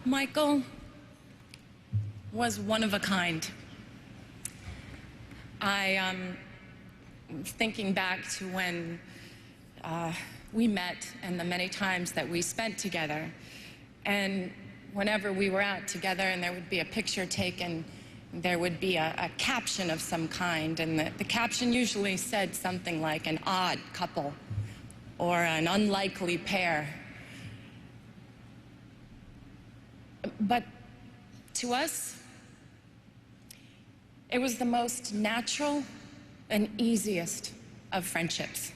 Michael was one of a kind. Thinking back to when we met and the many times that we spent together, and whenever we were out together and there would be a picture taken, there would be a caption of some kind, and the caption usually said something like an odd couple or an unlikely pair. But to us, it was the most natural and easiest of friendships.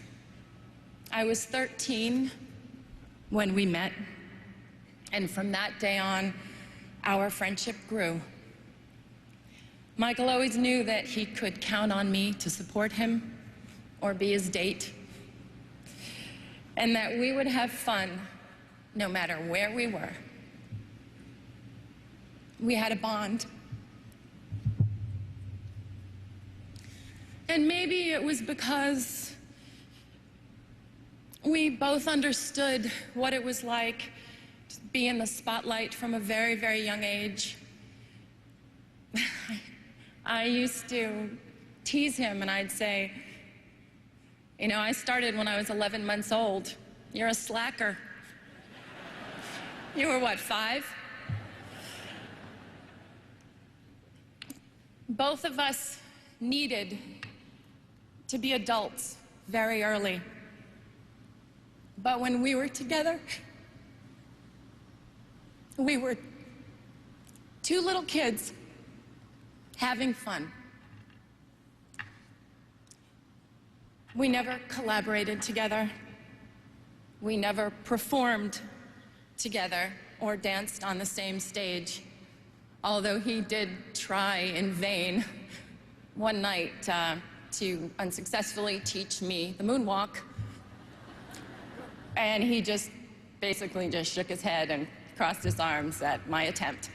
I was 13 when we met, and from that day on, our friendship grew. Michael always knew that he could count on me to support him or be his date, and that we would have fun no matter where we were. We had a bond. And maybe it was because we both understood what it was like to be in the spotlight from a very, very young age. I used to tease him and I'd say, you know, I started when I was 11 months old. You're a slacker. You were what, 5? Both of us needed to be adults very early. But when we were together, we were two little kids having fun. We never collaborated together. We never performed together or danced on the same stage, although he did try in vain one night to unsuccessfully teach me the moonwalk. And he just basically just shook his head and crossed his arms at my attempt.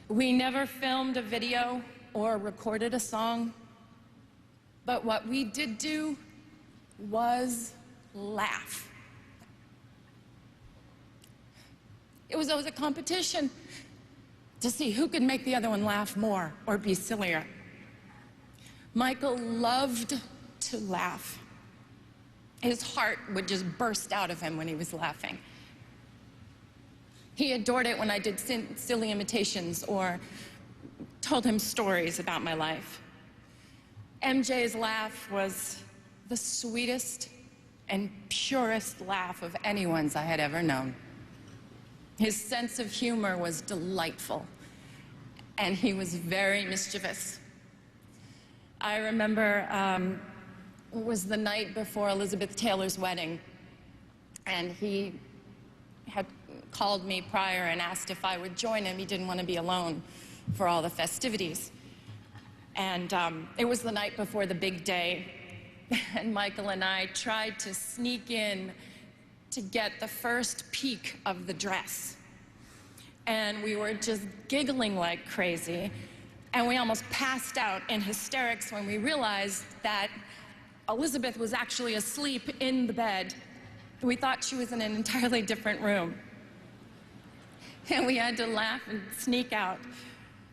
We never filmed a video or recorded a song, but what we did do was laugh. It was always a competition to see who could make the other one laugh more or be sillier. Michael loved to laugh. His heart would just burst out of him when he was laughing. He adored it when I did silly imitations or told him stories about my life. MJ's laugh was the sweetest and purest laugh of anyone's I had ever known. His sense of humor was delightful, and he was very mischievous. I remember it was the night before Elizabeth Taylor's wedding, and he had called me prior and asked if I would join him. He didn't want to be alone for all the festivities. And it was the night before the big day, and Michael and I tried to sneak in to get the first peek of the dress. And we were just giggling like crazy, and we almost passed out in hysterics when we realized that Elizabeth was actually asleep in the bed. We thought she was in an entirely different room. And we had to laugh and sneak out.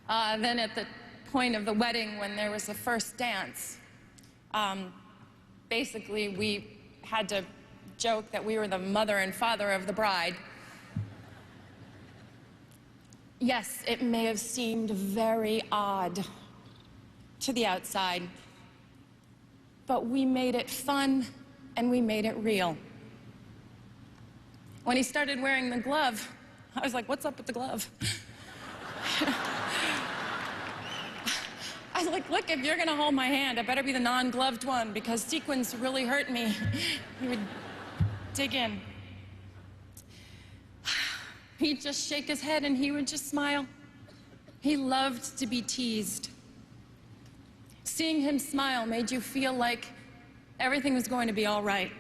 Then at the point of the wedding, when there was the first dance, basically we had to joke that we were the mother and father of the bride. Yes, it may have seemed very odd to the outside, but we made it fun and we made it real. When he started wearing the glove, I was like, what's up with the glove? I was like, look, if you're gonna hold my hand, it better be the non-gloved one, because sequins really hurt me. He would dig in. He'd just shake his head and he would just smile. He loved to be teased. Seeing him smile made you feel like everything was going to be all right.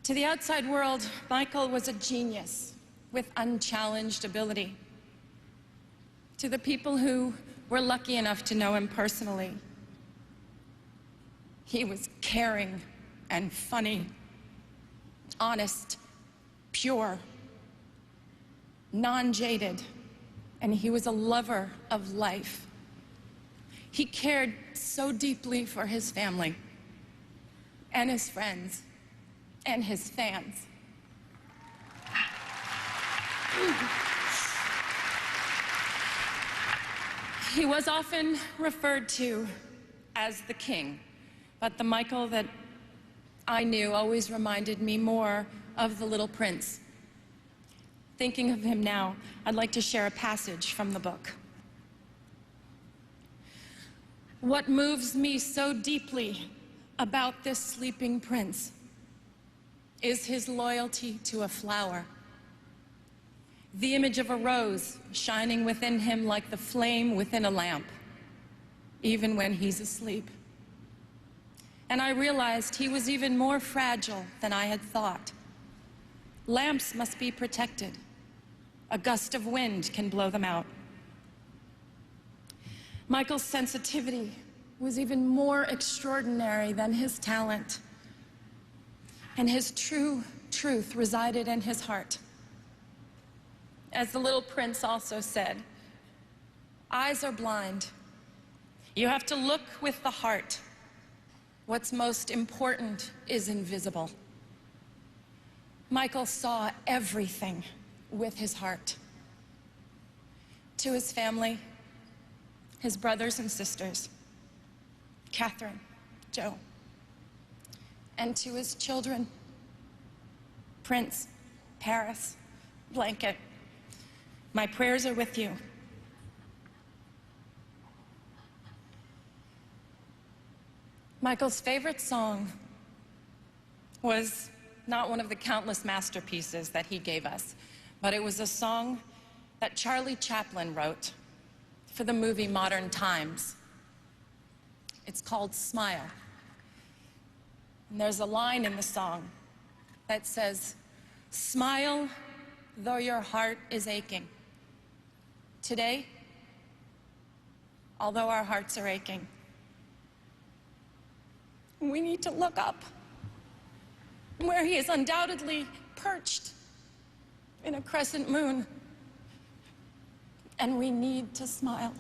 To the outside world, Michael was a genius with unchallenged ability. To the people who were lucky enough to know him personally, he was caring and funny, honest, pure, non-jaded, and he was a lover of life. He cared so deeply for his family and his friends and his fans. He was often referred to as the king, but the Michael that I knew always reminded me more of the little prince. Thinking of him now, I'd like to share a passage from the book. What moves me so deeply about this sleeping prince is his loyalty to a flower. The image of a rose shining within him like the flame within a lamp, even when he's asleep. And I realized he was even more fragile than I had thought. Lamps must be protected. A gust of wind can blow them out. Michael's sensitivity was even more extraordinary than his talent. And his true truth resided in his heart. As the little prince also said, eyes are blind. You have to look with the heart. What's most important is invisible. Michael saw everything with his heart. To his family, his brothers and sisters, Catherine, Joe, and to his children, Prince, Paris, Blanket, my prayers are with you. Michael's favorite song was not one of the countless masterpieces that he gave us, but it was a song that Charlie Chaplin wrote for the movie Modern Times. It's called Smile. And there's a line in the song that says, "Smile though your heart is aching." Today, although our hearts are aching, we need to look up where he is undoubtedly perched in a crescent moon, and we need to smile.